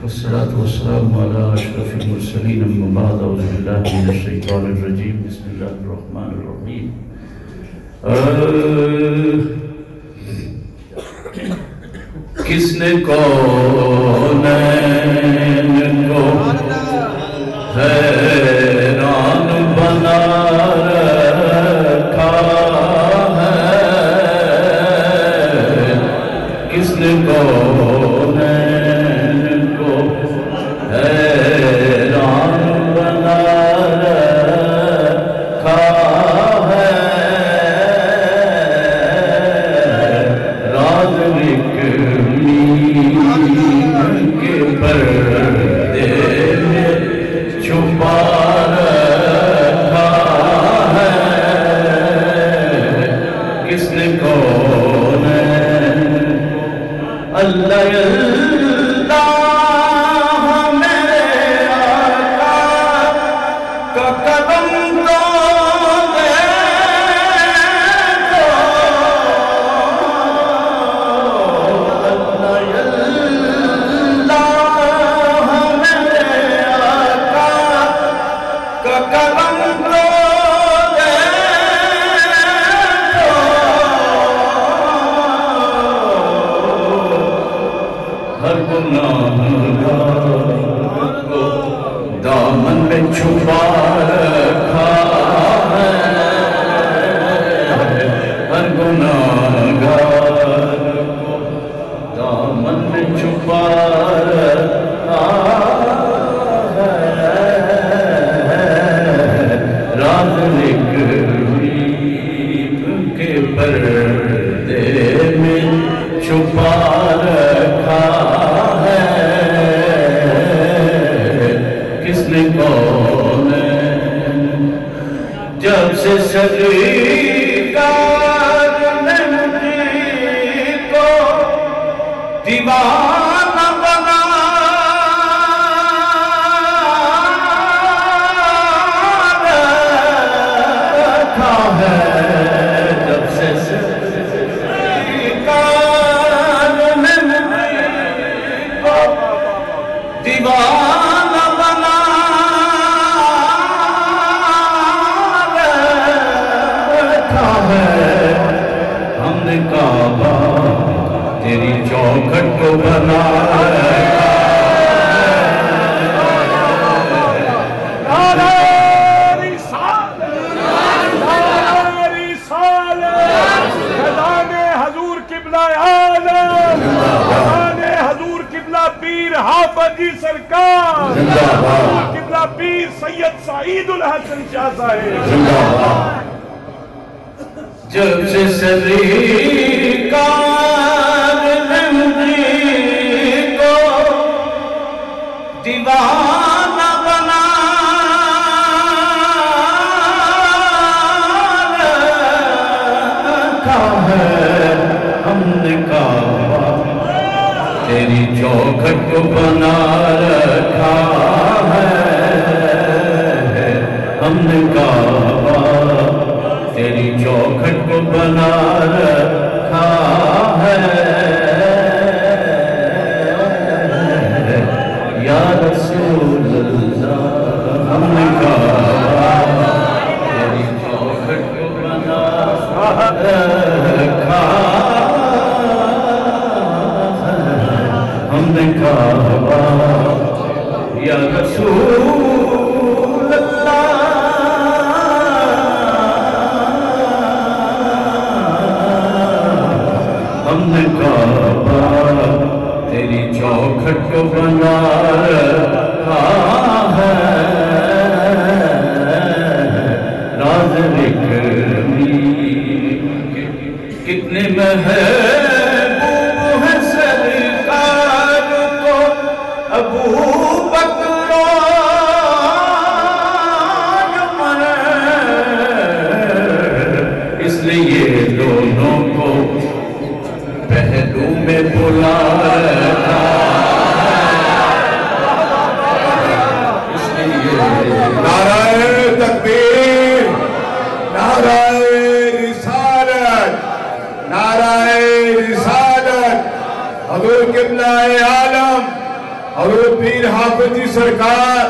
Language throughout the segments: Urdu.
والصلاة والسلام على أشرف المرسلين أما بعد أعوذ بالله من الشيطان الرجيم بسم الله الرحمن الرحيم کس نے کونین کو حیران بنا رکھا ہے کس نے کونین کو حیران بنا رکھا ہے راز کے پردے میں چھپا رکھا ہے کس نے کون اللہ میرے آقا کا قدم دامن میں چھپا رکھا ہے ہر گناہگار کو دامن میں چھپا رکھا ہے راز غیب کے پردے میں چھپا رکھا ہے کس نے کون جب سے سرکار نے مجھے کو دیوانہ بنا رکھا ہے جب سے سرکار نے مجھے کو دیوانہ بنا رکھا ہے ہم نے کعبہ تیری چوکھٹ کو بنا رکھا نعرہ رسالت فیضان حضور قبلہ عالم فیضان حضور قبلہ پیر حافظ جی سرکار حضور قبلہ پیر سید سعید الحسن شاہ صاحب جب سے سرکار نے مجھے کو دیوانہ بنا رکھا ہے ہم نے کعبہ تیری چوکھٹ کو بنا رکھا ہے ہم نے کعبہ تیری چوکھٹ کو بنا رکھا ہے یا رسول اللہ ہم نے کعبہ تیری چوکھٹ کو بنا رکھا ہم نے کعبہ یا رسول اللہ ہم نے کعبہ تیری چوکھٹ کو بنا رکھا ہے راز لکھنی کتنے محبوب ہیں سرکار کو ابو بکر اور عمر اس لیے دونوں کو پہلو میں بلا رکھا اس لیے نعرہ تکبیر نعرہ رسالت نعرہ رسالت حضور قبلہ عالم حضرت پیر حافظ جی سرکار،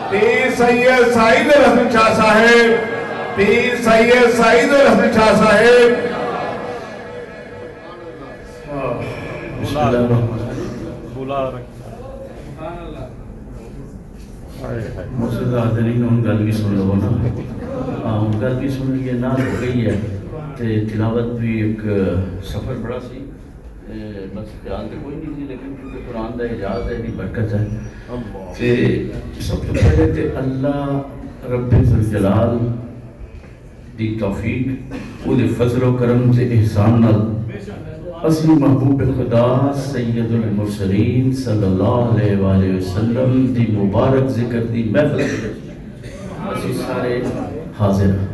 پیر سید سعید الحسن شاہ صاحب، پیر سید سعید الحسن شاہ صاحب. بسم اللہ الرحمن الرحیم. محسن حاضرین ان گل بھی سن لو نا. ان گل بھی سن لیے نہ ہو گئی ہے تے تلاوت بھی ایک سفر بڑا سی، بس خیال تو کوئی نہیں سی، لیکن کیونکہ قرآن دا اعجاز ہے، نہیں برکت ہے. تے سب تو پہلے تے اللہ رب ذوالجلال دی توفیق، وہ دے فضل و کرم تے احسان نال اصلی محبوب خدا سید المرسلین صلی اللہ علیہ وآلہ وسلم دی مبارک ذکر دی محفل اسی سارے حاضر ہیں.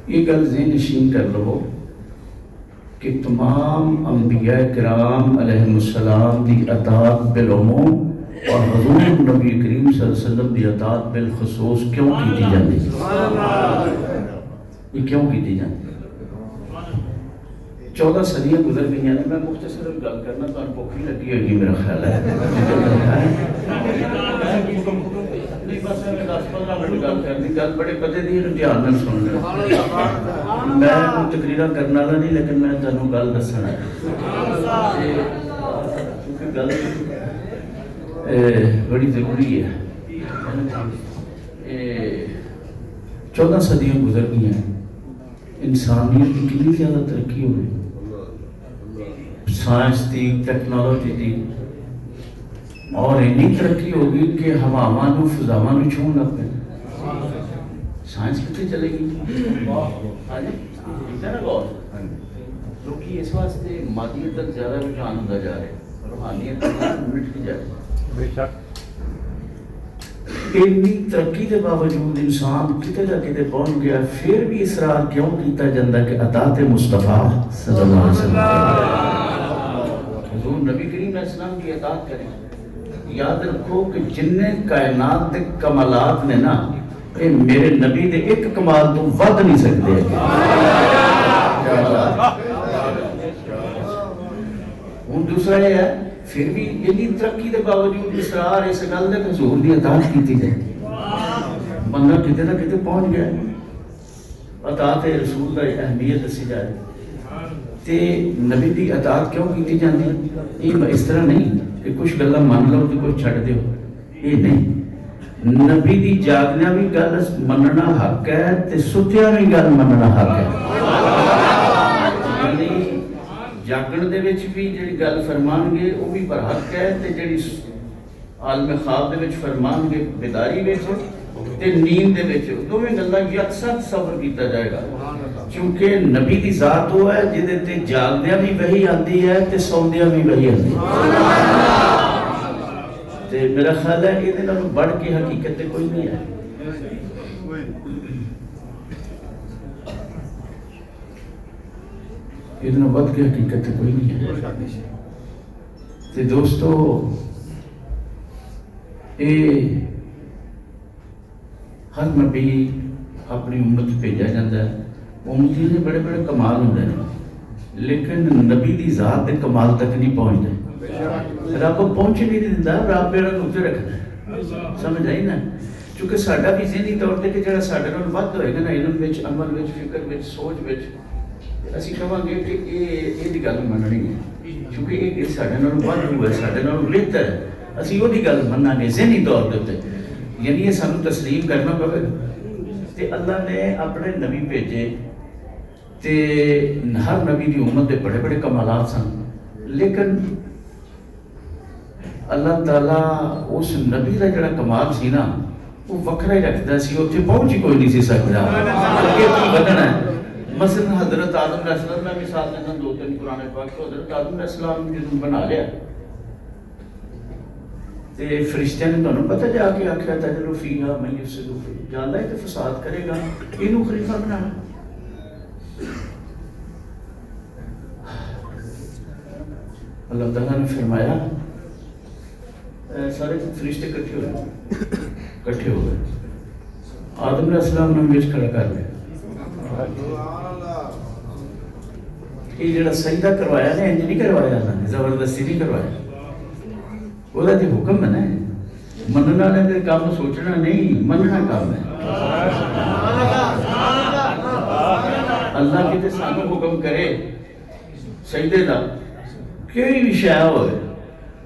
یہ گل ذہن نشین کر لو کہ تمام انبیاء کرام علیہ السلام دی اطاعت بالعموم اور حضور نبی کریم صلی اللہ علیہ وسلم دی اطاعت بالخصوص کیوں کی جاندی؟ یہ کیوں کی جاندی؟ 14 صدیاں گزر گئی ہیں. میں مختصر گل کرنا تو بھوک ہی لگی ہوگی میرا خیال ہے. نہیں بس 10-15 منٹ گل کرنی، گل بڑے پتے دی دھیان نال سن لو. میں تقریرا کرنے والا نہیں، لیکن میں تمہیں گل دسنا ہے کیونکہ گل بڑی ضروری ہے. 14 صدیاں گزر گئی ہیں، انسانیت کی کتنی زیادہ ترقی ہو گئی، سائنس دی، ٹیکنالوجی دی، اور اتنی ترقی ہو گئی کہ ہواواں نو فضاواں نو چھون لگ پے. سائنس کتنے چلے گی؟ لوگ اس واسطے مادیت تک زیادہ رجحان ہوتا جا رہے، روحانیت مٹ جا رہی. بے شک اتنی ترقی کے باوجود انسان کتے نہ کتے پہنچ گیا، پھر بھی اصرار کیوں کیتا جاندہ کہ اطاعت مصطفیٰ صلی اللہ علیہ وسلم، حضور نبی کریم علیہ السلام کی اطاعت کریں. یاد رکھو کہ جننے کائنات دے کمالات نے نا، اے میرے نبی دے ایک کمال تو ود نہیں سکتے ہیں. ہوں دوسرا یہ ہے، پھر بھی اتنی ترقی کے باوجود اصرار اس گل دے حضور دی اطاعت کیتی جائے. بندہ کتے نہ کتے پہنچ گیا. اطاعت رسول دا اہمیت دسی جائے تے نبی دی اطاعت کیوں کیتی جاندی؟ یہ اس طرح نہیں کہ کچھ گلاں مان لو تے کچھ چھڈ دیو، یہ نہیں. نبی دی جاگنا بھی گل مننا حق ہے تے ستیا بھی گل مننا حق ہے. یعنی جاگن دے وچ بھی جڑی گل فرمان گے وہ بھی برحق ہے تے جڑی عالم خواب دے وچ فرمان گے بیداری وچ تے نیند دے وچ، دوویں گلاں یکساں صبر کیتا جائے گا. کیونکہ نبی دی ذات وہ ہے جدے تے جاگدیاں بھی وحی آندی ہے تے سوندیاں بھی وحی آندی ہے. تے میرا خیال ہے یہ نال بڑھ کے حقیقت تے کوئی نہیں ہے. اتنا بد کے حقیقت کوئی نہیں ہے. تے دوستو ہر نبی اپنی امت بھیجا جاتا ہے. امتی نے بڑے بڑے کمال ہوتے ہیں، لیکن نبی دی ذات دے کمال تک نہیں پہنچتے. رب پہنچ نہیں دیتا، رب پیڑا اتنے رکھنا ہے. سمجھ آئی نا؟ چونکہ ساڈا بھی ذہنی طور تے کہ جڑا ساڈے نال ود ہوئے گا نا علم وچ، عمل وچ، فکر وچ، سوچ وچ، اسی کہاں گے کہ یہ گل مننی ہے کیونکہ یہ ساڈے نال ود ہوا ہے، ساڈے نال بہتر ہے. اسی وہ گل مننا گے ذہنی طور تے، یعنی یہ سانو تسلیم کرنا پوے گا. تے اللہ نے اپنے نبی بھیجے تے ہر نبی دی امت دے بڑے بڑے کمالات سن، لیکن اللہ تعالیٰ اس نبی دا جڑا کمال سی نا وہ وکھرا ہی رکھتا سی، اتنے پہنچ ہی کوئی نہیں سی سکتا. اگے کی بدنا ہے. مثلا حضرت آدم علیہ السلام، میں مثال دینا 2-3 قرآن پاک کو. حضرت آدم علیہ السلام جدوں بنا لیا تے فرشتیاں نے تانوں پتہ جا کے آکھیا تجلو فیہا من یفسد فیہا، جاندا ہے تے فساد کرے گا، اینوں خلیفہ بنانا. اللہ تعالیٰ نے فرمایا سارے فرشتے کٹھے ہو گئے. آدم علیہ السلام نے وچ کھڑا کر لیا. یہ جڑا سجدہ کروایا نا انج نہیں کروایا اللہ نے، زبردستی نہیں کروایا، وہ تو حکم ہے نا، منن والے دے کام سوچنا نہیں، مننا کام ہے۔ اللہ کتے سانو حکم کرے سجدے دا کوئی بھی شے ہوئے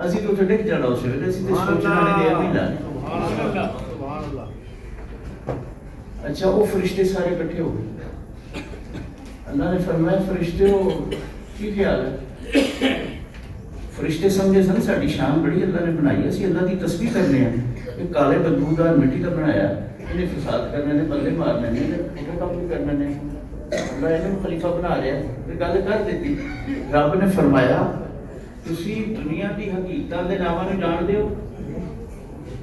اسی تو اتنے ڈگ جانا اس ویلے، اسی تو سوچنا نہیں دیر نہیں لانے۔ اچھا وہ فرشتے سارے کٹھے ہو گئے، اللہ نے فرمایا فرشتے ہو کی خیال ہے؟ فرشتے سمجھے سن ساڑی شان بڑی اللہ نے بنائی ہے، اسی اللہ کی تسبیح کرنے ہیں، ایک کالے بدبودار مٹی کا بنایا، انہیں فساد کرنے نے، بندے مارنے نے، انہیں کام بھی کرنے نے، اللہ انہیں خلیفہ بنا رہا ہے، پھر گل کر دیتی۔ رب نے فرمایا تسی دنیا کی حقیقتاں دے ناماں نوں جان دیو،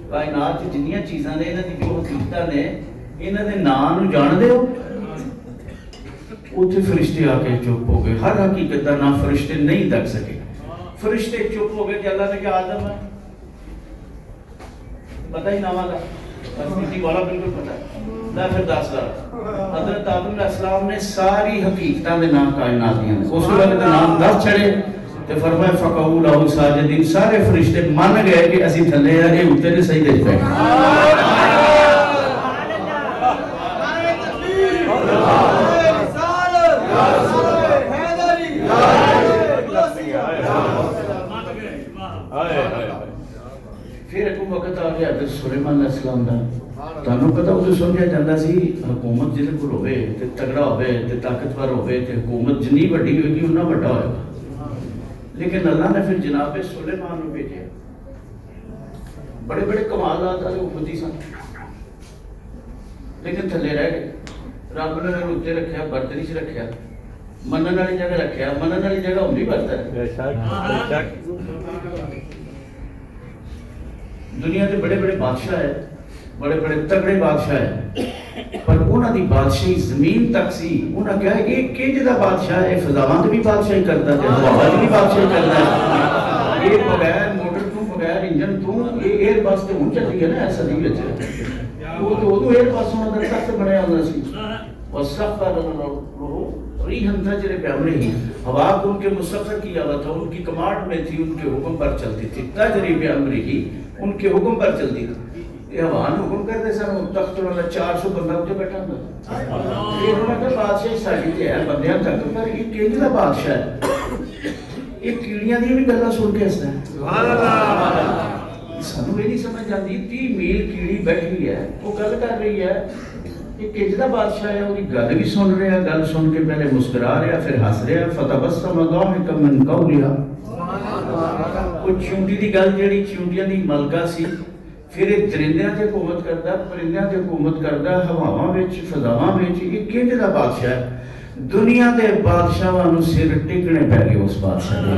کائنات جنیاں چیزاں نے انہاں دی جو حقیقتاں نے انہاں دے نام نوں جان دیو۔ اتنے فرشتے آ کے چپ ہو گئے، ہر حقیقت کا نام فرشتے نہیں تک سکے، فرشتے چپ ہو گئے کہ اللہ نے کہا آدم ہے پتہ ہی نام آگا حقیقی والا بالکل پتہ ہے نہ، پھر دس رہا حضرت آدم علیہ السلام نے ساری حقیقتاں دے نام کائنات دیا، اس وقت نام 10 چھڑے تو فرمایا فقعوا لہ ساجدین، سارے فرشتے مان گئے کہ اسی تھلے ہیں، یہ اوتے نے سجدے پہ۔ پھر ایک وقت آ گیا حضرت سلیمان علیہ السلام دا، تانوں پتہ اسے سمجھا جاتا سی حکومت جس کو ہوئے تے تگڑا ہوئے تے طاقتور ہوئے تے حکومت جنی بڑی ہوئے گی انہاں بڑا ہوئے گا، لیکن اللہ نے پھر جناب سلیمان کو بھیجا، بڑے بڑے کمالات والے حکومتی سن لیکن تھلے رہ گئے، رب نے انہیں اتنے رکھیا، برتری چ رکھیا، منن والی جگہ رکھیا، منن والی جگہ ہوندی برتن۔ دنیا کے بڑے بڑے بادشاہ ہیں، بڑے بڑے تگڑے بادشاہ ہیں، پر انہاں دی بادشاہی زمین تک سی، انہاں کہا کہ یہ کنج دا بادشاہ ہے، فضاواں تے بھی بادشاہی کرتا ہے، ہوا بھی بادشاہی کرتا ہے، یہ بغیر موٹر تو بغیر انجن تو یہ ایئر بس تے ہن چلی ہے نا ایسا نہیں وچ، وہ تو ایئر بس ہونا دا تخت بنیا ہوندا سی، وسخر لہ ریحا تجری بامرہ، ہوا کو ان کے مسخر کیا ہوا تھا، ان کی کمانڈ میں تھی، ان کے حکم پر چلتی تھی، تجری بامرہ ان کے حکم پر چلتی تھی، یہ ہوان حکم کرتے سن، تخت والا 400 بندہ اتنے بیٹھا ہوندا، یہ انہوں نے بادشاہی ساڈی تے ہے بندیاں تک، پر یہ کنج دا بادشاہ ہے، یہ کیڑیاں دی بھی گلاں سن کے ہسدا ہے، سبحان اللہ، سانوں یہ نہیں سمجھ آتی 30 میل کیڑی بیٹھی ہے، وہ گل کر رہی ہے، یہ کنج دا بادشاہ ہے، وہ گل بھی سن رہے ہیں، گل سن کے پہلے مسکرا رہے ہیں، پھر ہس رہے ہیں، فتبسم ضاحکا من قولها، وہ چونٹی دی گل جڑی چونٹیاں دی ملکہ سی، پھر یہ درندیاں تے حکومت کردا، پرندیاں تے حکومت کردا، ہواواں وچ فضاواں وچ، یہ کنج دا بادشاہ ہے، دنیا دے بادشاہاں نوں سر ٹکنے پے گئے اس بادشاہ دے،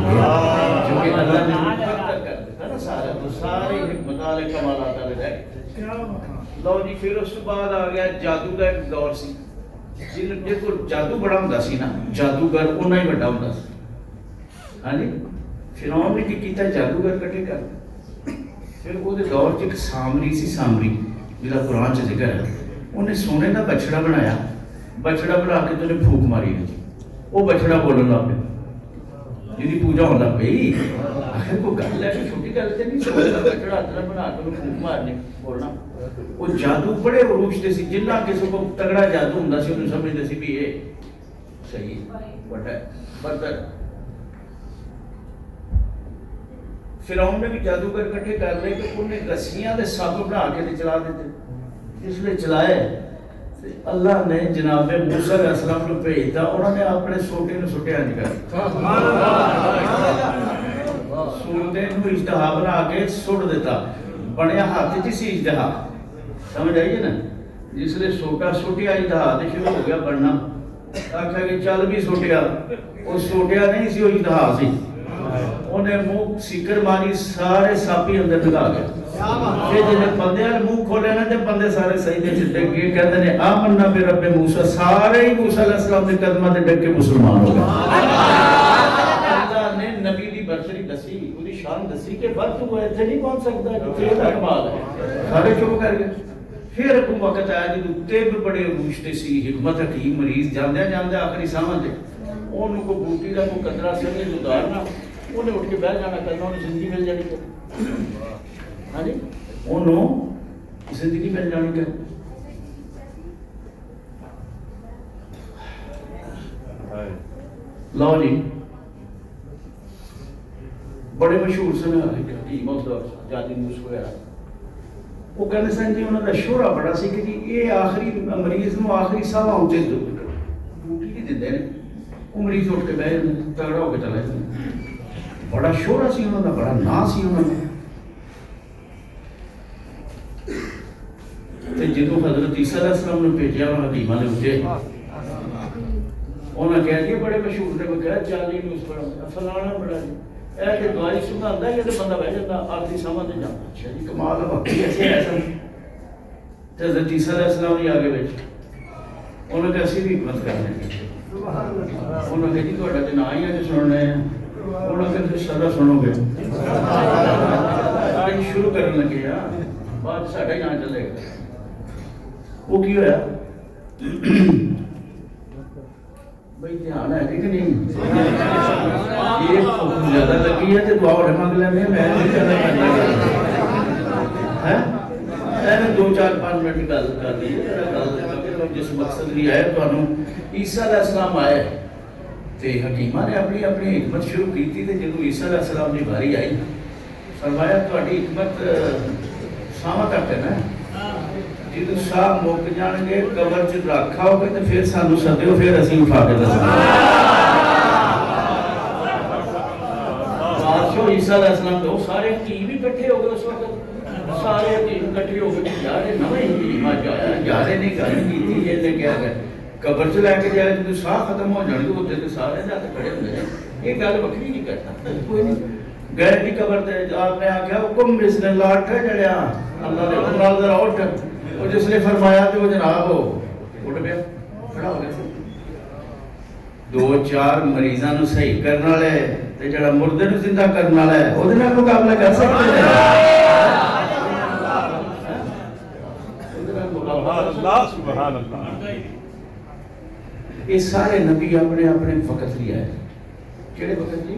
کیونکہ اللہ نے مقرر کر دتا نا سارا، تو سارے حکمت والے کمالات والے رہ گئے۔ لو جی پھر اس کے بعد آ گیا جادو کا ایک دور سی، جن کو جادو بڑا ہوندا سی نا، جادوگر انہاں ہی بڑا ہوندا سی، ہاں جی، فرعون نے کی کیتا جادوگر کٹھے کر، پھر وہ دور چ ایک سامری سی، سامری جہاں قرآن چ ذکر ہے، انہیں سونے کا بچڑا بنایا، بچڑا بنا کے تو انہیں پھوک ماری گئی، وہ بچڑا بولن لگ پیا، جی پوجا ہونے لگ پئی، آخر کوئی گل ہے کہ چھوٹی گل تو نہیں، سونے کا بچڑا ہاتھ بنا کے انہیں پھوک مارنے بولنا، وہ جادو بڑے عروج تے سی، جنہ کسی کو تگڑا جادو ہوندا سی انہیں سمجھدے سی بھی یہ صحیح بڑا ہے برتر۔ فرعون نے بھی جادوگر کٹھے کر لے کہ انہیں رسیاں دے سب بنا کے چلا دیتے، اس لیے چلائے اللہ نے جناب موسیٰ علیہ السلام کو بھیجتا، انہوں نے اپنے سوٹے نو سٹیا نہیں کر سوٹے نو اجتہا بنا کے سٹ دیتا، بڑیا ہاتھ جی سی اجتہا، سمجھ آئیے نا، جس نے سوٹا سٹیا اجتہا تو شروع ہو گیا بڑھنا، آکھا کہ چل بھی سٹیا، وہ سٹیا نہیں سی، وہ اجتہا سی، انہیں منہ سیکر ماری، سارے ساپی اندر لگا گئے، پھر جنہیں بندے منہ کھولے نا جب بندے سارے سجدے چ ڈگ گئے، کہتے ہیں آمنا برب موسیٰ، سارے ہی موسیٰ علیہ السلام کے قدموں تے ڈگ کے مسلمان ہو گئے۔ اللہ نے نبی دی برتری دسی، پوری شان دسی کہ وقت ہوا ایتھے نہیں پہنچ سکتا، کہ یہ کمال ہے، سارے چپ کر گئے۔ پھر کو وقت آیا جب طب بڑے روشتے سی حکمت حکیم مریض جاندے جاندے آخری سامان دے انہوں کو بوٹی کا مقدرہ سمجھے اتارنا انہیں اٹھ کے بیٹھ جانا کرنا انہیں زندگی مل جانی کر ہاں جی انہوں زندگی مل جانی کر لو جی بڑے مشہور سن حکیم جاتی موس وغیرہ وہ کہنے سن جی انہوں نے شورا بڑا سی کہ جی یہ آخری مریض نو آخری ساوا ہوتے بوٹی نہیں دیندے نے وہ مریض اٹھ کے بیٹھ تگڑا ہو کے چلا جاتا بڑا شورا سی انہوں نے بڑا نا سی انہوں نے جدو حضرت عیسیٰ علیہ السلام نے بھیجا انہوں حکیمہ نے اٹھے انہوں نے کہا کہ بڑے مشہور نے بکہا چالی میں اس پر فلانا بڑا جی اے کہ دعائی سنگا اندہ کہ بندہ بیٹھ جاتا آخری سامان دے جاتا اچھا جی کمال ہے وقتی ایسے ایسا حضرت عیسیٰ علیہ السلام نے آگے بیٹھ انہوں نے کیسی بھی حکمت کرنے انہوں نے کہا جی تو اڈا دن آئی ہیں جو سننے ہیں انہوں نے کہا شرح سنو گے شروع کرنے لگے بعد ساڑھا ہی یہاں چلے گا وہ کیوں ہے بھئی دھیان ہے کہ نہیں یہ زیادہ لگی ہے تو دعا اٹھے مانگ لینے میں نہیں زیادہ کرنا ہے میں دو چار پانچ منٹ کی گل کر دی جس مقصد لیا ہے تو انہوں عیسیٰ علیہ السلام آئے تو حکیمہ نے اپنی حکمت شروع کی تھی جب عیسیٰ علیہ السلام کی باری آئی فرمایا تو حکمت سامت تک ہے نا جدو صاحب موک جان گے قبر چ رکھا ہو گئے تو پھر سانو سدے ہو پھر اسی اٹھا کے دسنا بادشاہ عیسیٰ علیہ السلام تو سارے حکیم بھی کٹھے ہو گئے اس وقت سارے حکیم کٹھے ہو گئے یارے نویں حکیم آ جایا یارے نے گل کی تھی یہ نے کیا گئے قبر چ لے کے جائے جدو صاح ختم ہو جانے تو ادھر سارے جا کے کھڑے ہوئے یہ گل بکری نہیں کرتا کوئی نہیں گئے بھی قبر تے آپ نے آخیا حکم بسم اللہ اٹھ جڑیا اللہ نے حکم نال ذرا اٹھ وہ جس نے فرمایا تو وہ جناب ہو اٹھ گیا کھڑا ہو گیا دو چار مریضاں نو صحیح کرنے والے تے جڑا مردے نو زندہ کرنے والا ہے اودے نال مقابلہ کر سکتے ہیں سبحان اللہ یہ سارے نبی اپنے اپنے وقت لیا ہے کیڑے وقت لی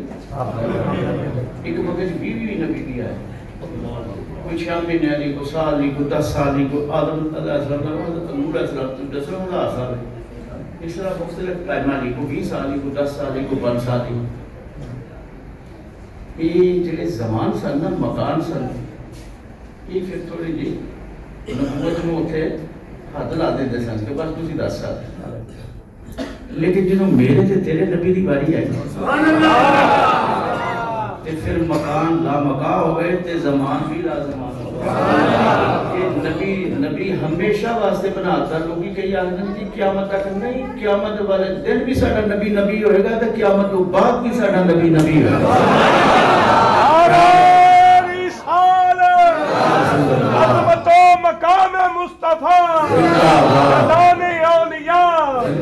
ایک وقت 20 نبی لیا ہے کوئی 6 مہینے علی کو سال لی کو 10 سال لی کو آدم علیہ السلام حضرت نوح علیہ السلام 10 سال اس طرح مختلف ٹائم لی کو 20 سال لی کو 10 سال لی کو 5 سال لی یہ جڑے زمان سن نا مکان سن یہ پھر تھوڑی جی نبوت میں اٹھے حد لا دے سن کہ بس تسی 10 سال لیکن جنہوں میرے تے تیرے نبی دی باری آئی تے پھر مکان لا مکا ہو گئے تے زمان بھی لا زمان ہو گئے نبی ہمیشہ واسطے بناتا لوگی کئی آدھن کی قیامت تک نہیں قیامت والے دن بھی ساڑھا نبی ہوئے گا تے قیامت تو بعد بھی ساڑھا نبی ہوئے گا عظمت و مقام مصطفیٰ اعلان اولیاء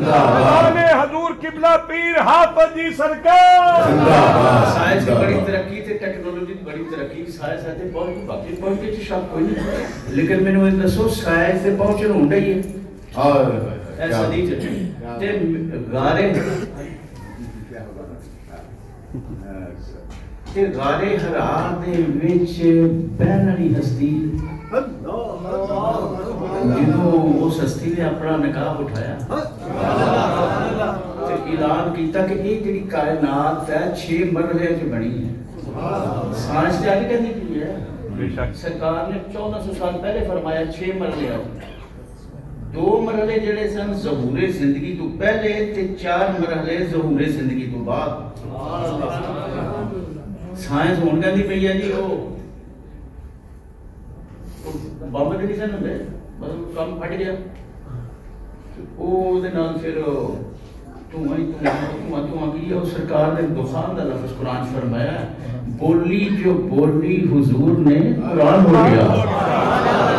اعلان حضور قبلہ پیر حافظ جی سرکار سائنس کی بڑی ترقی تھے ٹیکنالوجی کی بڑی ترقی سائنس آتے بہت باقی پہنچے چی شاپ کوئی نہیں لیکن میں نے اتنا سو سائنس سے پہنچے ہوں گئی ہے ایسا دیجھے تے غارے کہ غارے حرار دے وچ بینری ہستی جنہوں اس ہستی نے اپنا نکاح اٹھایا تو اعلان کیتا کہ یہ جڑی کائنات ہے 6 مرحلے سے بنی ہے سائنس نے آگے کہنے کی ہے سرکار نے 1400 سال پہلے فرمایا 6 مرحلے ہیں 2 مرحلے جڑے سن ظہور زندگی تو پہلے تے 4 مرحلے ظہور زندگی تو بعد سائنس ہون کہندی پئی ہے جی وہ بمب نہیں سن ہوندے مطلب کام پھٹ گیا او دے نال پھر تو کی ہے سرکار نے دخان دا لفظ قرآن فرمایا بولی جو بولی حضور نے قرآن ہو گیا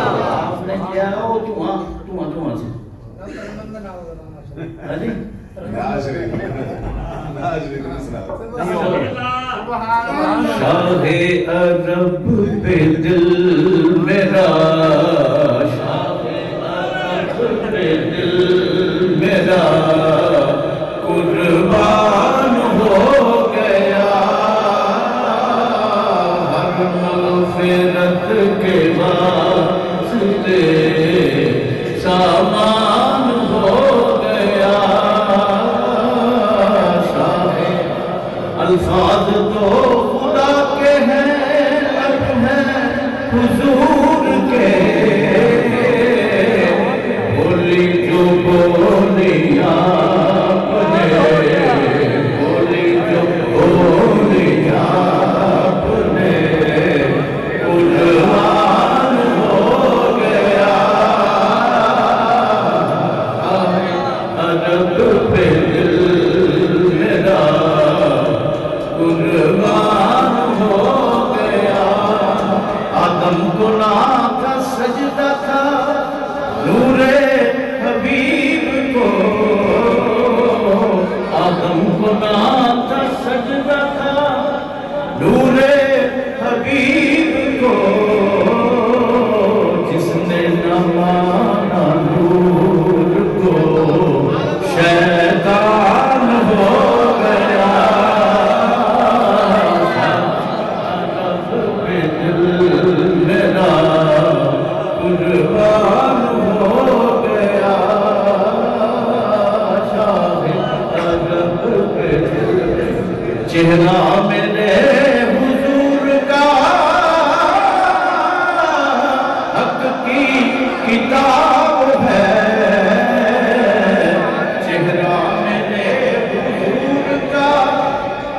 آپ نے کیا وہ تو سے شاہ عرب پہ دل میرا شاہ میرا قربان ہو گیا ہر مغفرت کے واسطے سامان ہو گیا الفاظ تو خدا کے ہیں لب ہیں حضور کے بولی جو بولی آپ نے بولی جو بولی آپ نے قربان ہو گیا عرب پہ دل میرا قربان ہو گیا آدم کو نہ تھا سجدہ تھا نور حبیب کو آدم کو نہ تھا سجدہ تھا نور حبیب کو جس نے نہ مانا نور کو شیطان ہو گیا میرا قربان ہو گیا چہرہ میرے حضور کا حق کی کتاب ہے چہرہ میرے حضور کا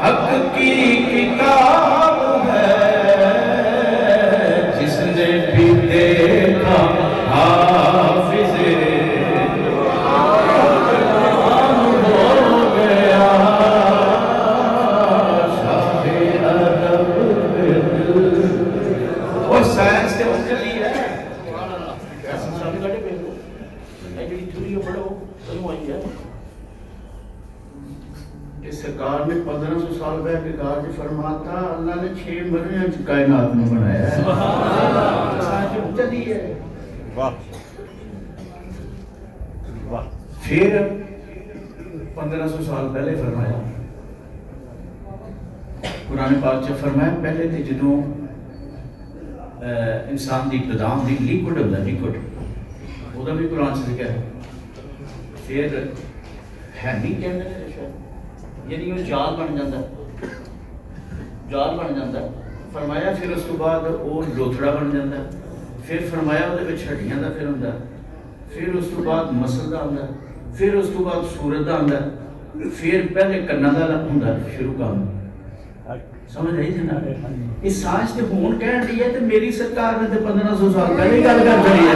حق کی کتاب ہے جس نے بھی دیکھا حافظ قرآن ہو گیا شاہ عرب اور سائنس کے وقت لی ہے اس سرکار نے 1500 سال پہلے کہا کہ فرماتا اللہ نے 6 مہینے کائنات میں بنایا ہے چلی ہے پھر 1500 سال پہلے فرمایا قرآن پاک سے فرمایا پہلے تھے جدوں انسان دی ابتدام دی لیکوڈ ہوتا لیکوڈ وہ بھی قرآن سے ذکر ہے پھر ہے نہیں کہنے یعنی وہ جال بن جاتا فرمایا پھر اس کو بعد وہ لوتھڑا بن جاتا پھر فرمایا وہ ہڈیاں دا پھر ہوتا پھر اس کو بعد مسل دا ہوتا پھر اس کو بعد سورت دا ہوتا پھر پہلے کنا دا ہوتا شروع کام سمجھ رہی تھی نا اس سانس تے ہون کہن دی ہے تے میری سرکار نے تے 1500 سال پہلے گل کر چلی ہے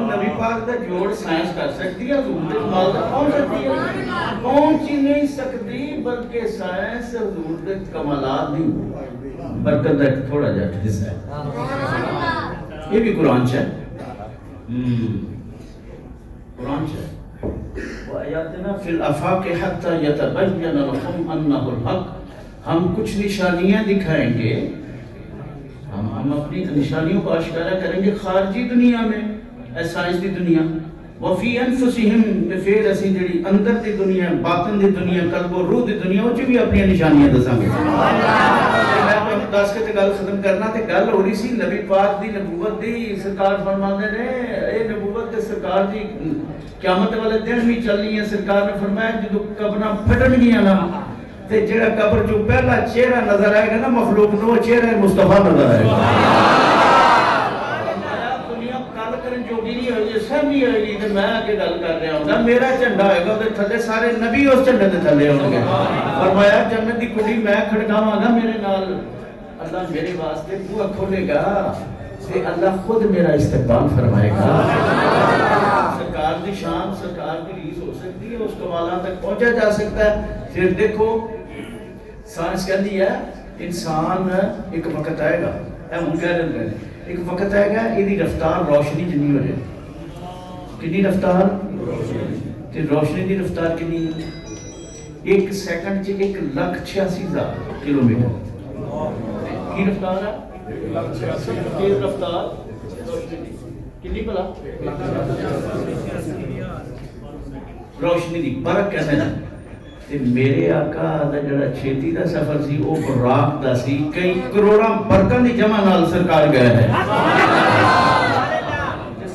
نبی پاک دا جوڑ سائنس کر سکتی ہے حضور دے کمال دا پہنچ سکتی ہے پہنچ ہی نہیں سکتی بلکہ سائنس حضور دے کمالات دی برکت دا تھوڑا جا حصہ ہے یہ بھی قرآن ہے قرآن ہے وَآيَاتِنَا فِي الْأَفَاقِ حَتَّى يَتَبَيَّنَ لَكُمْ أَنَّهُ الْحَقِّ ہم کچھ نشانیاں دکھائیں گے ہم اپنی نشانیوں کو اشکارا کریں گے خارجی دنیا میں سائنس دی دنیا وفی انفسہم پھر اسی جڑی اندر دی دنیا باطن دی دنیا قلب و روح دی دنیا وہ بھی اپنی نشانیاں دساں گے میں دس کے گل ختم کرنا تے گل ہو رہی سی نبی پاک دی نبوت دی سرکار فرماندے نے اے نبوت تے سرکار دی قیامت والے دن بھی چلنی ہے سرکار نے فرمایا جدو قبراں پھٹن گیاں نا تے جڑا قبر جو پہلا چہرہ نظر آئے گا نا مخلوق نو چہرہ مصطفیٰ نظر آئے گا سہمی ہوئے گی تو میں آگے گل کر رہا ہوں گا میرا جھنڈا ہوئے گا تھلے سارے نبی اس جھنڈے دے تھلے ہوں گے فرمایا جنت دی کڑی میں کھڑکاواں گا میرے نال اللہ میرے واسطے بوا کھولے گا تے اللہ خود میرا استقبال فرمائے گا سرکار دی شان سرکار دی ریز ہو سکتی ہے اس کمالات تک پہنچا جا سکتا ہے پھر دیکھو سائنس کہہ دی ہے انسان ایک وقت آئے گا ایک وقت آئے گا یہ رفتار روشنی جنی ہو جائے کنی رفتار روشنی دی رفتار کنی ہے 1 سیکنڈ 1,86,000 کلومیٹر کی رفتار ہے تیز رفتار روشنی دی کنی بلا روشنی دی برق کہتے ہیں. تے میرے آقا دا جڑا چھیتی دا سفر سی وہ براق دا سی کئی کروڑاں برقاں دی جمع نال سرکار گئے ہیں.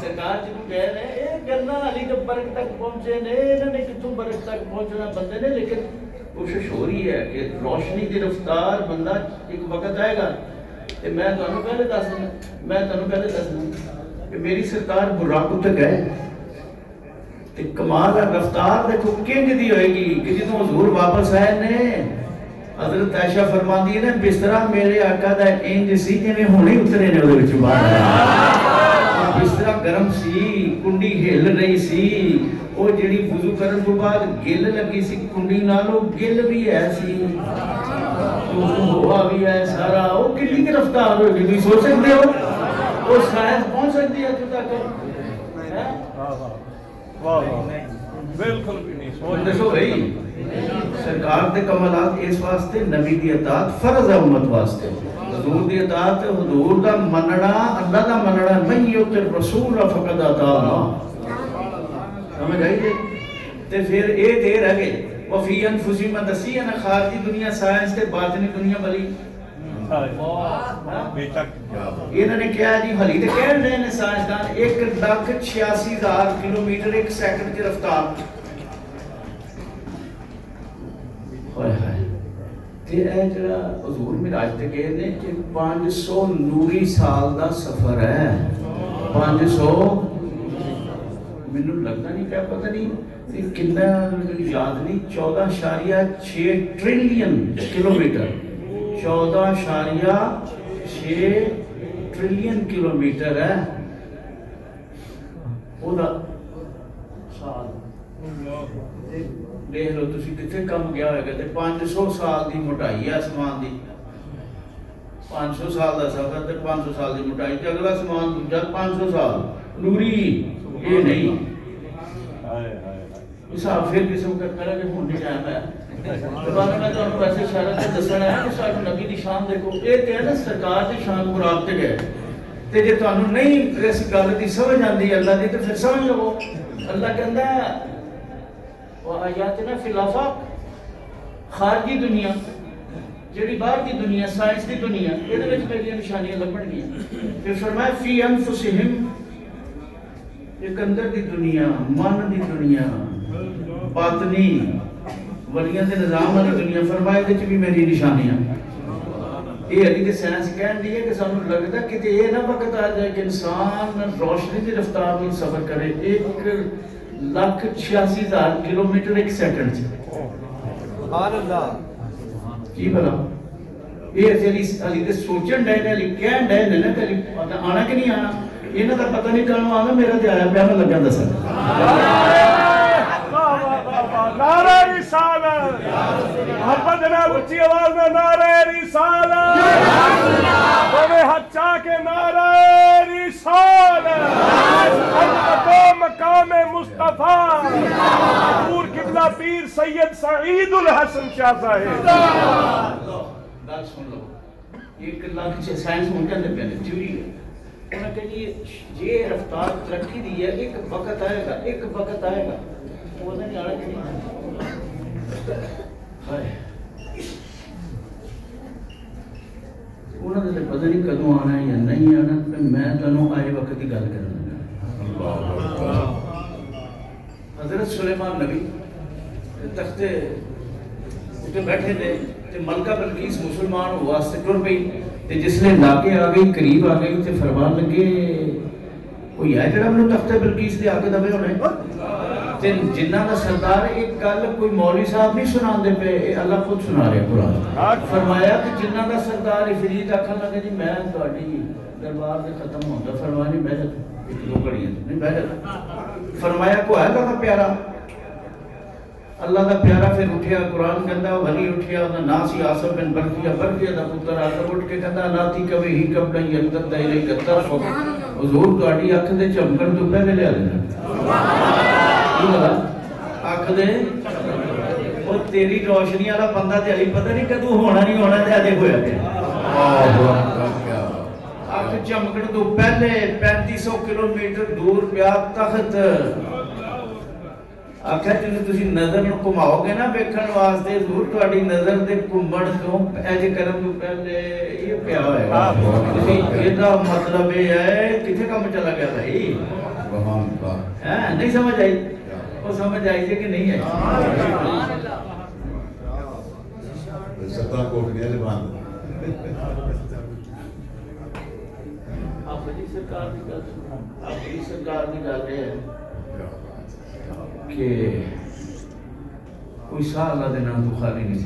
سرکار جنہوں گئے ہیں اے گلنا علی کے برق تک پہنچے نے انہوں نے کتوں برق تک پہنچنا بندے نے. لیکن کوشش ہو رہی ہے کہ روشنی دی رفتار بندہ ایک وقت آئے گا. تے میں تانوں پہلے دسنا کہ میری سرکار براق تک گئے تے کمال رفتار دیکھو کنج دی ہوئے گی کہ جدوں حضور واپس آئے نے حضرت عائشہ فرماندی ہے نا بسترا میرے آقا دا انج سی جویں ہونے اترے نے اودے وچ باہر. بسترا گرم سی, کنڈی ہل رہی سی, وہ جڑی وضو کرن تو بعد گل لگی سی کنڈی نال وہ گل بھی ہے سی, ہوا بھی ہے سارا. وہ کتنی کی رفتار ہوگی تم سوچ سکتے ہو؟ وہ شاید پہنچ سکتی ہے تو تک بالکل بھی نہیں سوچ دسو بھائی. سرکار دے کمالات اس واسطے نبی دی اطاعت فرض ہے امت واسطے. حضور دی اطاعت حضور دا مننا اللہ دا مننا من یطع الرسول فقد اطاع اللہ. سمجھ آئی جی؟ تے پھر اے دے رہ گئے وفی انفسہم دسی نا خارجی دنیا سائنس تے باطنی دنیا بلی. انہوں نے کیا جی حلی تے کہہ رہے ہیں سائنسدان 1,86,000 کلومیٹر ایک سیکنڈ کی رفتار. تے اے جڑا حضور معراج تے گئے نے کہ 500 نوری سال دا سفر ہے. 500 مینوں لگتا نہیں کیا پتہ نہیں کتنا یاد نہیں 14.6 ٹریلین کلومیٹر 14.6 ٹریلین کلومیٹر ہے وہ دا سال. دیکھ لو تسی کتنے کم گیا ہوئے گا. 500 سال دی موٹائی ہے آسمان دی. 500 سال دا سفر تے 500 سال دی موٹائی تے اگلا آسمان دوجا 500 سال نوری یہ نہیں. حساب پھر قسم کا کرا کہ ہون نہیں ٹائم ہے. دوبارہ میں تو انہوں ویسے اشارہ سے دسنا ہے کہ سارے نبی دی شان دیکھو. ایک ہے نا سرکار دی شان مراد تے گئے تے جے تانوں نہیں اس گل دی سمجھ آندی اللہ دی تے پھر سمجھ لو. اللہ کہندا ہے وآیاتنا فی الآفاق خارجی دنیا جڑی باہر دی دنیا سائنس دی دنیا یہ دے وچ میری نشانیاں لبن گیاں. پھر فرمایا فی انفسہم ایک اندر دی دنیا من دی دنیا باطنی ولیاں دے نظام والی دنیا. فرمایا دے چ بھی میری نشانیاں. یہ علی کے سائنس کہن دی ہے کہ سانوں لگتا کہ یہ نہ وقت آ جائے کہ انسان روشنی کی رفتار میں سفر کرے 1,86,000 کلومیٹر ایک سیکنڈ سے. سبحان اللہ. کی بلا یہ علی دے سوچن ڈے نے علی کہن ڈے نے نا کہ آنا کہ نہیں آنا انہاں دا پتہ نہیں کرنا آنا میرا تے آیا پیا میں لگا دسن. نعرہ رسالت محمد جناب اچھی آواز میں نعرہ رسالت تمہیں ہچا کے نعرہ رسالت حضرت مقام مصطفیٰ حضور قبلہ پیر سید سعید الحسن شاہ صاحب. بات سن لو 1,00,000 سائنس ہون کے اندر پہلے تھیوری ہے. انہوں نے کہا یہ رفتار ترقی دی ہے ایک وقت آئے گا وہ نہیں آنا کہ نہیں انہوں نے پتہ نہیں کدوں آنا یا نہیں آنا. میں تنوں آئے وقت کی گل کرنا. حضرت سلیمان نبی تختے اتنے بیٹھے تھے ملکہ بلقیس مسلمان واسطے ٹر پئی تے جس نے لاگے آ گئی قریب آ گئی تے فرمان لگے کوئی ہے جڑا مینوں تخت بلقیس دے آگے دبے ہونے. تے جنہ دا سردار ایک گل کوئی مولوی صاحب نہیں سناندے پے اللہ خود سنا رہے قرآن. فرمایا کہ جنہ دا سردار افریت آکھن لگے جی میں تہاڈی دربار دے ختم ہوندا. فرمایا نہیں بیٹھ ایک دو گھڑیاں نہیں بیٹھ. فرمایا کو ہے کا پیارا اللہ دا پیارا. پھر اٹھیا قرآن کہندا ولی اٹھیا دا نام سی آصف بن برقیہ. برقیہ دا پتر آصف اٹھ کے کہندا ناتی کبھی ہی قبل یلقت الیک الطرف. حضور تہاڈی اکھ دے چمکن تو پہلے لے لینا. اکھ دے او تیری روشنی والا بندہ تے علی پتہ نہیں کدوں ہونا نہیں ہونا تے اجے ہویا پیا. اکھ چمکن تو پہلے 3500 کلومیٹر دور پیا تخت آخر جنہوں تسی نظر نو کماؤ گے نا بیکھن واسطے ضرور تواڈی نظر دے کمبڑ تو ایجے کرم تو پہلے یہ پیا ہوئے گا یہ دا مطلب ہے کتھے کام چلا گیا بھائی نہیں سمجھ آئی وہ سمجھ آئی تھے کہ نہیں آئی ستا کوٹنیاں زبان آپ بڑی سرکار بھی کر رہے ہیں کہ کوئی سال اللہ دے نام تو خالی نہیں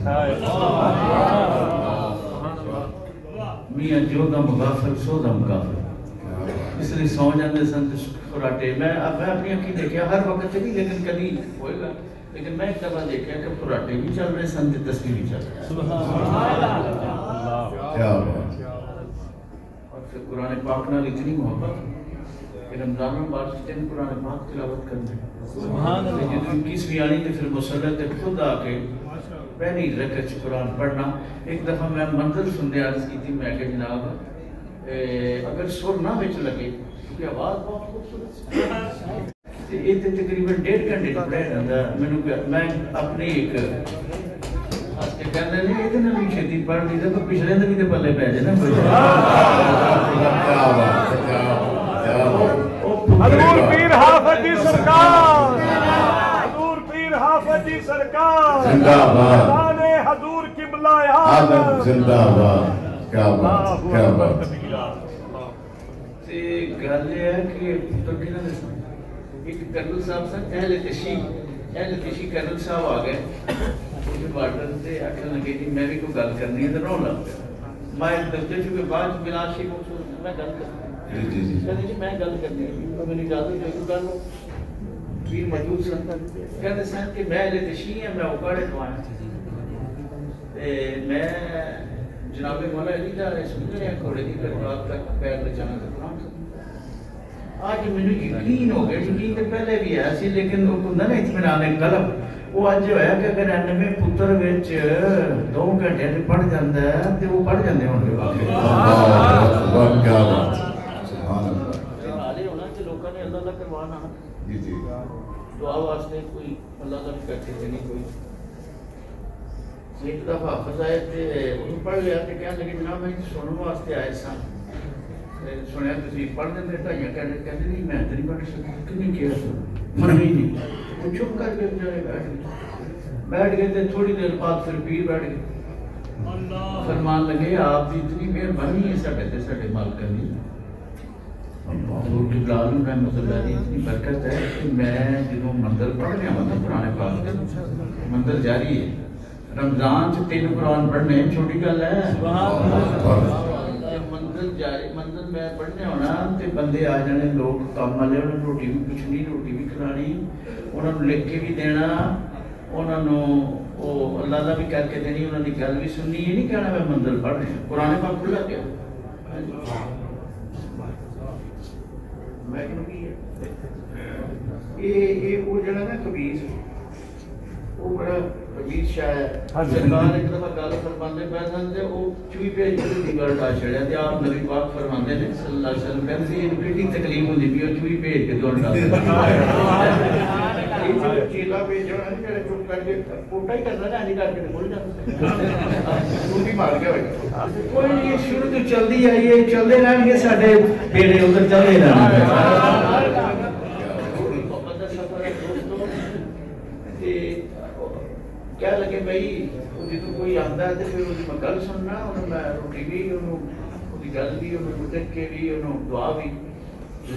میاں جو دم غافل سو دم غافل اس لیے سو جاندے سن خراٹے میں اپنی آنکھیں دیکھیا ہر وقت چلی لیکن کبھی ہوئے گا لیکن میں ایک دفعہ دیکھا کہ خراٹے بھی چل رہے سن تسبیح بھی چل رہے سبحان اللہ کیا بات اور پھر قرآن پاک نال اتنی محبت کہ رمضان المبارک کے دن قرآن پاک تلاوت کرنے سبحان اللہ جب 21ویں آنی تو پھر مصلی تے خود آ کے پہلی رکعت قرآن پڑھنا ایک دفعہ میں منظر سننے عرض کی تھی میں کہ جناب اگر سر نہ بچ لگے کیونکہ آواز بہت خوبصورت یہ تقریباً 1.5 گھنٹے کا پڑھا جاتا ہے میں اپنی ایک کہنے نہیں اتنا بھی چھتی پڑھ لی تو پچھلے دن بھی پلے پہ جائے نا حضور پیر حافظ جی سرکار حضور پیر حافظ جی سرکار زندہ باد حضور قبلہ عالم زندہ باد کیا بات کیا بات گل یہ ہے کہ ترکی نہ دسنا ایک کرنل صاحب سن اہل تشی کرنل صاحب آ گئے مجھے بارڈر سے آخر لگے جی میں بھی کوئی گل کرنی ہے تو رو لگ گیا میں دفتر چکے بعد بلال شیخ میں گل کرنی کہتے جی میں گل کرنی ہے میں نے اجازت دے گل ہو پیر موجود سن کہتے سن کہ میں اہل تشی ہیں میں اوکاڑے دعائیں میں جناب مولا علی دا سن رہے ہیں کھوڑے دی کربات تک پیر بچانا کا قرآن آج مجھے یقین ہو گیا یقین تو پہلے بھی ہے سی لیکن وہ کندہ نا اطمینان قلب وہ آج جو ہے کہ اگر انمے پتر ویچ 2 گھنٹے سے پڑھ جاندہ ہے تو وہ پڑھ جاندے ہوں گے باقی اللہ کیا بات سبحان اللہ حالے ہونا کہ لوگوں نے اللہ اللہ کروانا دعا واسطے کوئی اللہ اللہ کرتے تھے نہیں کوئی ایک دفعہ حافظ آئے تھے انہوں پڑھ لیا کہ کہنے لگے جناب میں سنوں واسطے آئے سن سنیا تسی پڑھ دیں دیتا یا کہنے نہیں میں نہیں پڑھ سکتا کیوں کیا سن من ہی نہیں وہ چھپ کر کے بیچارے بیٹھ گئے تھے تھوڑی دیر بعد پھر پیر بیٹھ گئے فرمان لگے آپ دی اتنی مہربانی ہے ساڈے مالک دی حضور قبلہ عالم رحمۃ اللہ دی اتنی برکت ہے کہ میں جدوں مندر پڑھ رہا ہوں قرآن پاک مندر جاری ہے رمضان سے 3 قرآن پڑھنے چھوٹی گل ہے منزل میں پڑھنے ہونا تے بندے آ جانے لوگ کام والے انہوں نے روٹی بھی پوچھنی روٹی بھی کھلانی انہوں نے لکھ کے بھی دینا انہوں نے اللہ دا بھی کر کے دینی انہوں نے گل بھی سننی یہ نہیں کہنا میں منزل پڑھ رہے ہیں قرآن پاک کھلا گیا میں یہ وہ جڑا نا قبیس وہ بڑا قبیس شاہ ہے سرکار ایک دفعہ گل فرماندے پے سن تے او چوئی پہ دی گل ڈا چھڑیا تے آپ نبی پاک فرماندے نے صلی اللہ علیہ وسلم کہندے ان کیڑی تکلیف ہوندی پئی او چوئی بھیج کے دوڑ ڈال چیلا پہ جو ہے جڑے چپ کر کے پوٹا ہی کرنا ہے نہیں کر کے بول جاتا روٹی مار کے کوئی نہیں شروع تو چلدی آئی ہے چلدے رہن گے ساڈے بیڑے ادھر چلے رہن کیا لگے بھائی جدو کوئی آتا ہے تو پھر میں گل سننا میں روٹی بھی گل بھی دیکھ کے بھی دعا بھی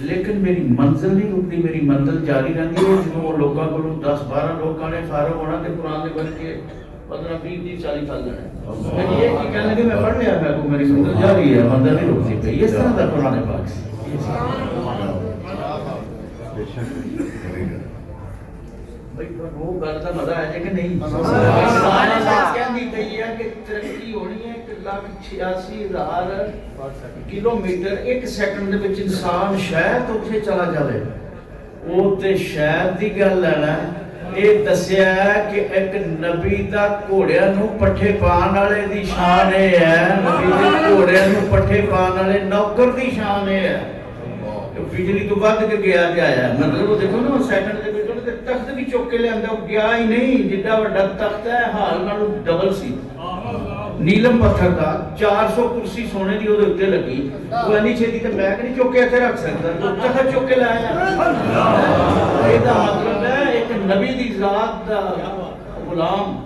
لیکن میری منزل نہیں رکتی میری منزل جاری رہتی ہے جب وہ لوگوں کو 10-12 لوگ آنے فارغ ہونا تو قرآن کے بن کے 15-20 40 سال لینا یہ کہنے لگے میں پڑھ لیا میں میری منزل جاری ہے منزل نہیں رکتی پہ اس طرح تھا قرآن پاک سے وہ گل کا مزہ ہے کہ نہیں کہندی پئی ہے کہ ترقی ہونی ہے 1,86,000 کلومیٹر 1 سیکنڈ دے وچ انسان شاید اوتھے چلا جاوے وہ تے شاید دی گل ہے نا یہ دسیا ہے کہ ایک نبی دا گھوڑیاں نو پٹھے پان والے دی شان ہے، نبی دے گھوڑیاں نو پٹھے پان والے نوکر دی شان ہے۔ بجلی تو ود کے گیا جایا، مطلب وہ دیکھو نا سیکنڈ دے بیٹھو تے تخت بھی چوک کے لے آندا، وہ گیا ہی نہیں، جڈا بڑا تخت ہے حال نال ڈبل سی، نیلم پتھر دا، 400 کرسی سونے دی اودے اوتے لگی، وہ نہیں چھتی تے میں نہیں چوک کے ایتھے رکھ سکدا، تو تخت چوک کے لایا۔ اے دا مطلب ہے ایک نبی دی ذات دا غلام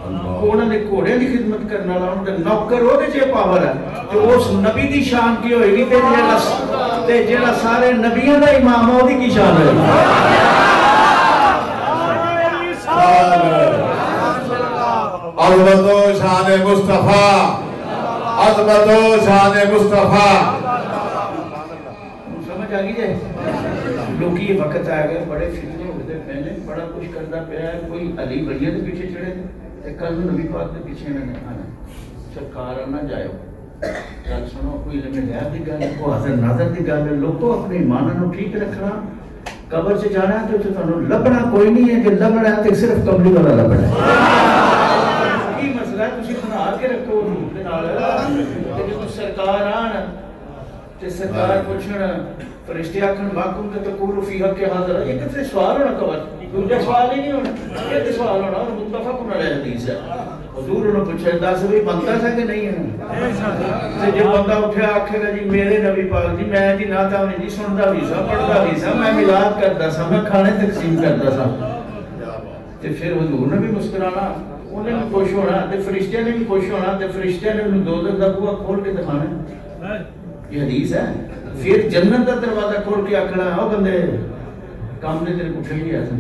انہاں دے گھوڑے دی خدمت کرنے والا، انہاں دے نوکر وہ دے پاور ہے، تو اس نبی دی شان کی ہوئے گی تے جیڑا سارے نبیوں دا امام ہے دی کی شان ہے؟ عظمت و شان مصطفیٰ، عظمت و شان مصطفیٰ۔ سمجھ آگی جائے لوگی یہ وقت آ گئے، بڑے فتنے ہوتے پہلے، بڑا کچھ کرنا پیا ہے، کوئی علی بھائیہ دے پیچھے چڑھے تے کل نبی پاک دے پیچھے نہ آنا، سرکار نہ جائے گل سنو، کوئی علم غیب دی گل، کوئی حاضر ناظر دی گل، لوگوں اپنے ایمان نو ٹھیک رکھنا، قبر سے جانا ہے تو تانوں لبنا کوئی نہیں ہے، کہ لبنا ہے تے صرف قبری والا لبنا ہے۔ کی مسئلہ ہے تسی بنا کے رکھو حضور دے نال، تے جے سرکار آن تے سرکار پوچھن فرشتے آکھن واقعم تے تقول فیہا کہ حاضر، یہ کتے سوال ہونا قبر، دوجا سوال ہی نہیں ہونا، یہ سوال ہونا، اور متفق علیہ حدیث ہے۔ حضور انہوں پوچھا دس بھی بنتا تھا کہ نہیں ہے؟ جب بندہ اٹھے آکھے گا جی میرے نبی پاک جی میں جی نہ تھا جی سنتا بھی سا، پڑھتا بھی سا، میں میلاد کرتا سا، میں کھانے تقسیم کرتا سا، تے پھر حضور نے بھی مسکرانا، انہیں بھی خوش ہونا، تے فرشتے نے بھی خوش ہونا، تے فرشتے نے انہوں دوزخ دا بوہا کھول کے دکھانا، یہ حدیث ہے۔ پھر جنت دا دروازہ کھول کے آکھنا ہے، او بندے کام نے تیرے اٹھے ہی گیا تھا،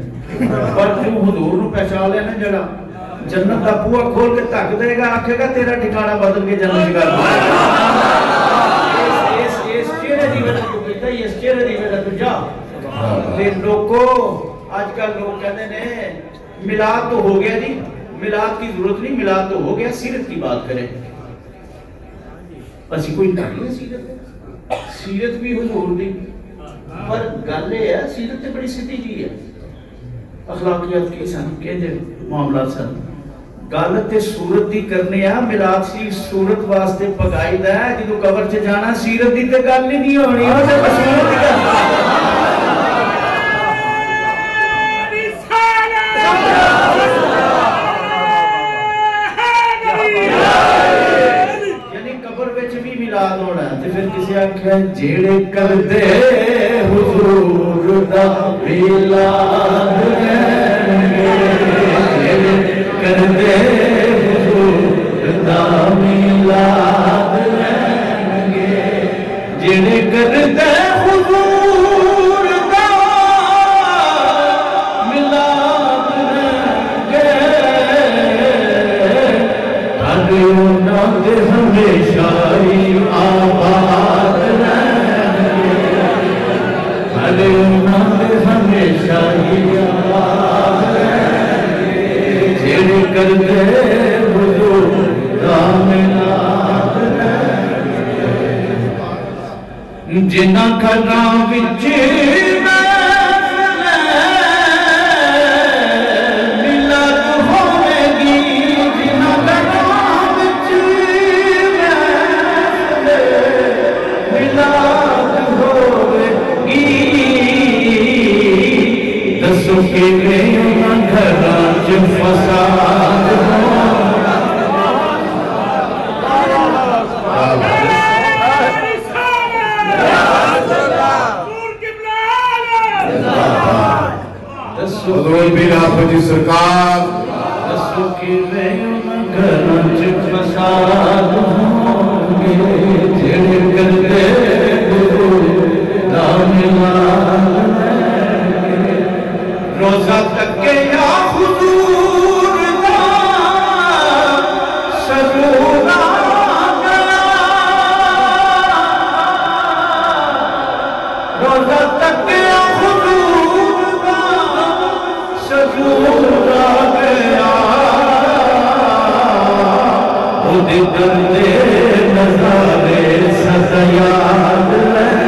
پر تو حضور نو پہچان لینا جڑا جنت دا بوہا کھول کے تک دے گا، آکھے گا تیرا ٹھکانہ بدل کے جنت کر دے گا۔ اس چہرے دی وجہ تو کہتا ہے، اس چہرے دی وجہ تو جا۔ تے لوگوں آج کل لوگ کہتے ہیں میلاد تو ہو گیا جی، میلاد کی ضرورت نہیں، میلاد تو ہو گیا، سیرت کی بات کریں۔ اسی کوئی نہیں ہے سیرت، سیرت بھی حضور دی، پر گل یہ ہے سیرت تے بڑی سیدھی جی ہے، اخلاقیات کی سن کے معاملات سن، گل تے صورت دی کرنے آ، میلاد سی صورت واسطے پگائی دا ہے، جدو قبر چ جانا سیرت دی تے گل نہیں ہونی، او تے صورت دی گل۔ میلاد ہونا تے پھر کسی آکھیا جیڑے کر دے حضور دا میلاد جیڑے کر دے حضور دا میلاد جیڑے کر دے حضور دا میلاد دے ہمیشہ ہی آباد رہیں گے، ہمیشہ ہی آباد رہیں گے، جڑے کر دے حضور دا میلاد رہیں گے، جنہاں گھراں وچ کہ انہاں گھراں چ فساد حضور پیر آپ جی سرکار دسو کہ انہاں گھراں چ فساد ہوں گے، جڑے کردے حضور دا میلاد روزہ تک کے یا حضور دا سرور آگا، روزہ تک کے یا حضور دا سرور آگیا، او دی دردے نظارے سزیاد لیں،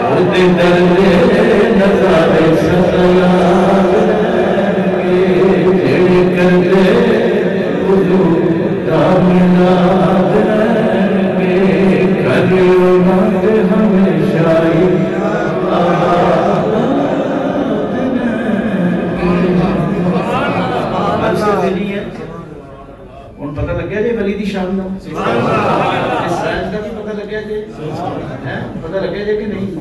او دی دردے نظارے سزیاد لیں، لگیا جی ولی دی شان دا سائنس کا بھی پتہ لگیا جی پتہ لگیا جی کہ نہیں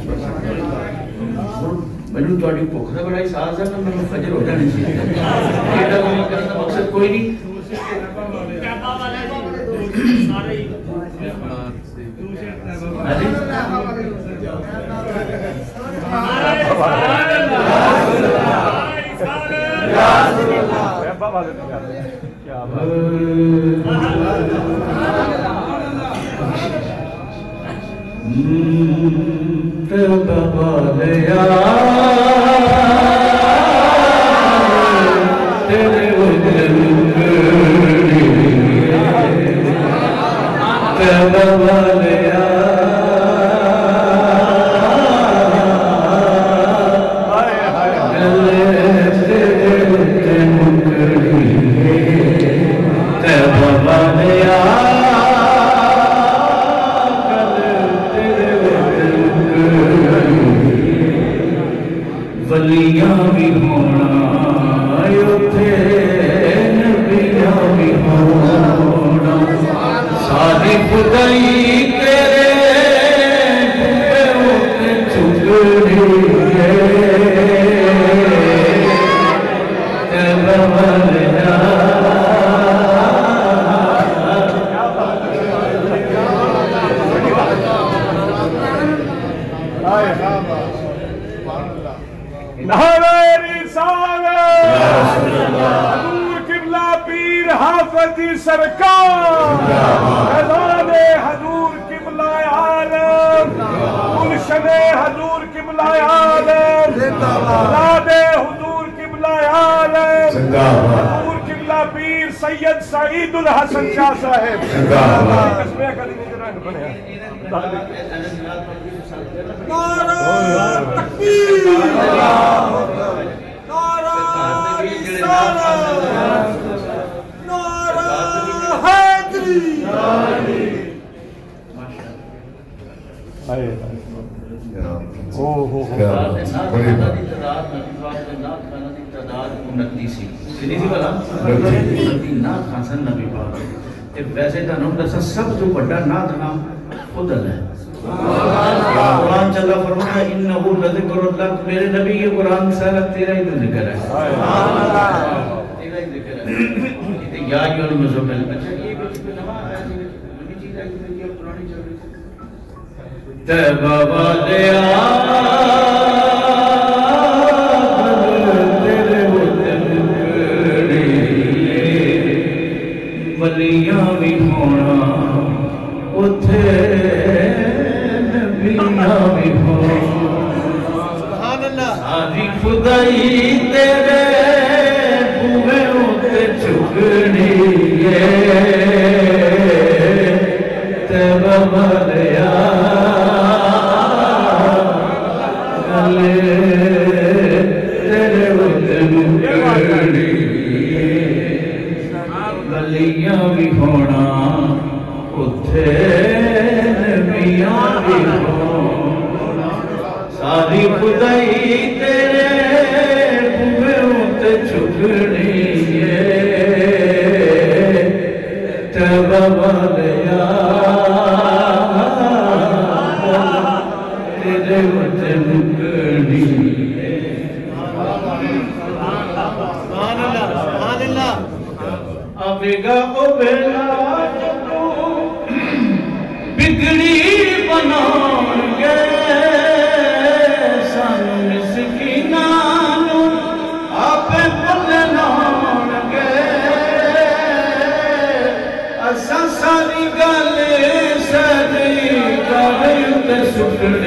مینوں تہاڈی بھوک دا بڑا احساس ہے کہ مینوں فجر ہو جانی سی ایڈا کوئی کرن دا مقصد کوئی نہیں سید سعید الحسن شاہ صاحب نعرہ تکبیر نعرہ رسالت نعرہ حیدری ویسے دسا سب تو بڑا نعت نام خدل ہے قرآن چلا فرمایا انہو لذکر اللہ میرے نبی یہ قرآن سارا تیرا ہی تو ذکر ہے تیرا ہی ذکر ہے یا ایھا المزمل اچھا یہ کچھ نواں آیا نئی چیز آئی ہے پرانی چل رہی ہے تیبہ والیا ولیاں بھی ہونا اتھے نبیاں بھی ہونا ساری خدائی تیرے بوئے ہوتے چکڑی تیبہ والیا گلے تیرے ہوتے مکڑی ولیاں بھی ہونا اتھے نبیاں بھی ہونا ساری خدائی تیرے بوئے ہوتے چکڑی تیبہ والیا تیرے ہوتے مکڑی آبیگا او بیلا بگڑی بنان گے سان مسکینانو آپے بلنان گے اساں ساری گالے ساری گالے تے سکڑی